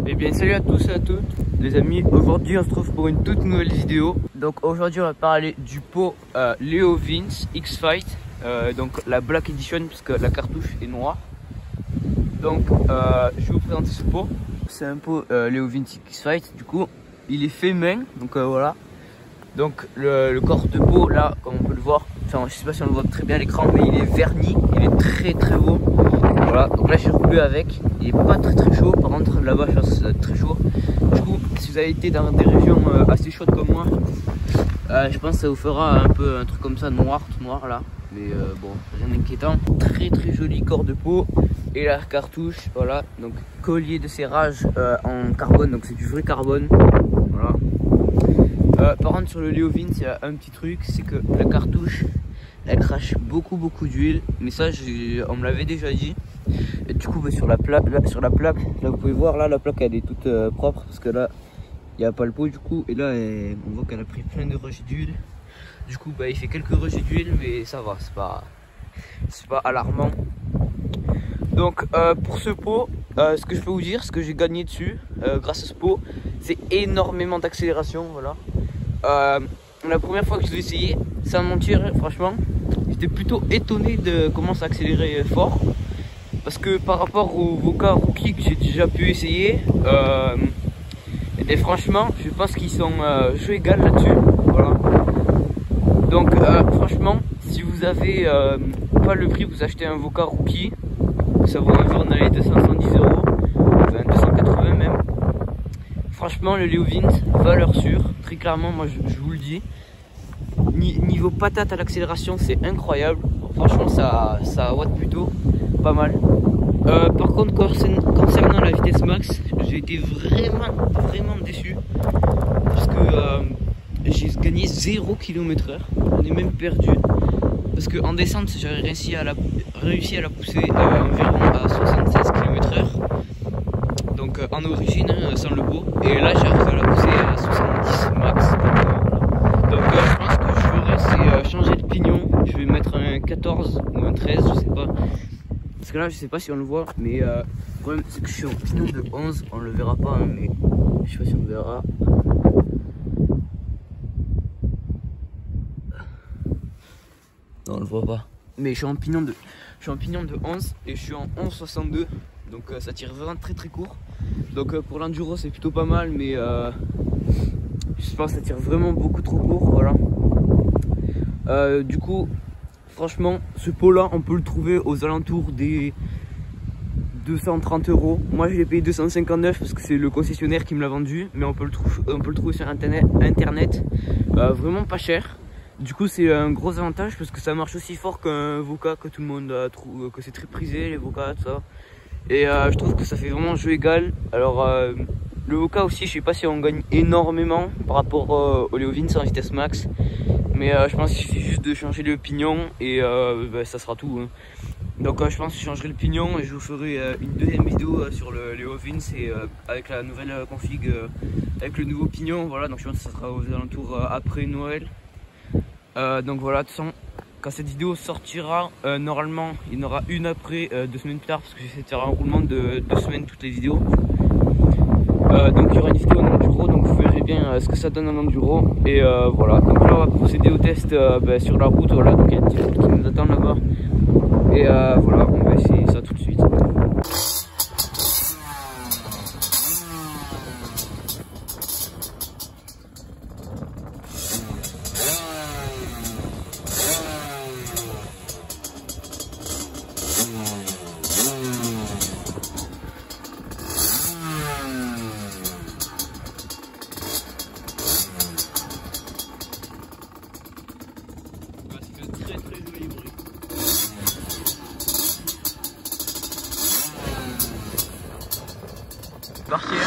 Et bien salut à tous et à toutes les amis, aujourd'hui on se retrouve pour une toute nouvelle vidéo. Donc aujourd'hui on va parler du pot Leo Vince X-Fight, donc la Black Edition puisque la cartouche est noire. Donc je vais vous présenter ce pot. C'est un pot Leo Vince X-Fight, du coup il est fait main, donc voilà. Donc le corps de pot là, comme on peut le voir, enfin je sais pas si on le voit très bien à l'écran, mais il est verni, il est très beau. Voilà, donc là j'ai roulé avec, il est pas très chaud, par contre là-bas je pense que ça va être très chaud. Du coup si vous avez été dans des régions assez chaudes comme moi, je pense que ça vous fera un peu un truc comme ça, noir, tout noir là. Mais bon, rien d'inquiétant. Très joli corps de pot et la cartouche, voilà. Donc collier de serrage en carbone, donc c'est du vrai carbone. Voilà. Par contre sur le Leo Vince, il y a un petit truc, c'est que la cartouche elle crache beaucoup d'huile, mais ça on me l'avait déjà dit. Et du coup sur la plaque, là vous pouvez voir, là la plaque elle est toute propre parce que là il n'y a pas le pot du coup, et là on voit qu'elle a pris plein de rejets d'huile. Du coup il fait quelques rejets d'huile, mais ça va, c'est pas alarmant. Donc pour ce pot, ce que je peux vous dire, ce que j'ai gagné dessus grâce à ce pot, c'est énormément d'accélération. Voilà. La première fois que je l'ai essayé, sans mentir, franchement, j'étais plutôt étonné de comment ça accélérait fort. Parce que par rapport aux Voca Rookie que j'ai déjà pu essayer, et franchement, je pense qu'ils sont jeu égal là-dessus. Voilà. Donc franchement, si vous avez pas le prix, vous achetez un Voca Rookie, ça vaut environ dans les 270 €, enfin 280 même. Franchement, le Leo Vince, valeur sûre, très clairement, moi je vous le dis. Niveau patate à l'accélération, c'est incroyable. Franchement, ça watt plutôt pas mal. Par contre, concernant la vitesse max, j'ai été vraiment déçu. Parce que j'ai gagné 0 km/h. On est même perdu. Parce qu'en descente, j'avais réussi à la pousser environ à 76 km/h. Donc en origine, sans le pot. Et là, j'arrive à la pousser à 70 max. Donc je pense que je ferai, c'est changer de pignon. Je vais mettre un 14 ou un 13, je sais pas. Parce que là, je sais pas si on le voit, mais le problème c'est que je suis en pignon de 11. On le verra pas, hein, mais je sais pas si on le verra. Non, on le voit pas. Mais je suis en pignon de 11 et je suis en 11,62. Donc ça tire vraiment très court. Donc pour l'enduro c'est plutôt pas mal, mais je pense que ça tire vraiment beaucoup trop court. Voilà. Du coup, franchement, ce pot là on peut le trouver aux alentours des 230 €. Moi je l'ai payé 259 parce que c'est le concessionnaire qui me l'a vendu, mais on peut le trouver sur internet vraiment pas cher. Du coup c'est un gros avantage parce que ça marche aussi fort qu'un Voca que tout le monde trouve, que c'est très prisé les Voca, tout ça. Et je trouve que ça fait vraiment jeu égal. Alors le Voca aussi, je sais pas si on gagne énormément par rapport au Leo Vince en vitesse max, mais je pense qu'il suffit juste de changer le pignon et ça sera tout, hein. Donc je pense que je changerai le pignon et je vous ferai une deuxième vidéo sur le Leo Vince et avec la nouvelle config avec le nouveau pignon. Voilà, donc je pense que ça sera aux alentours après Noël. Donc voilà, de toute façon, quand cette vidéo sortira, normalement il y en aura une après 2 semaines plus tard, parce que j'essaie de faire un roulement de 2 semaines toutes les vidéos. Donc il y aura une vidéo en enduro, donc vous verrez bien ce que ça donne en enduro. Et voilà, donc là on va procéder au test sur la route. Voilà, donc il y a une petite route qui nous attend là-bas. Et voilà, on va essayer ça tout de suite. Partir.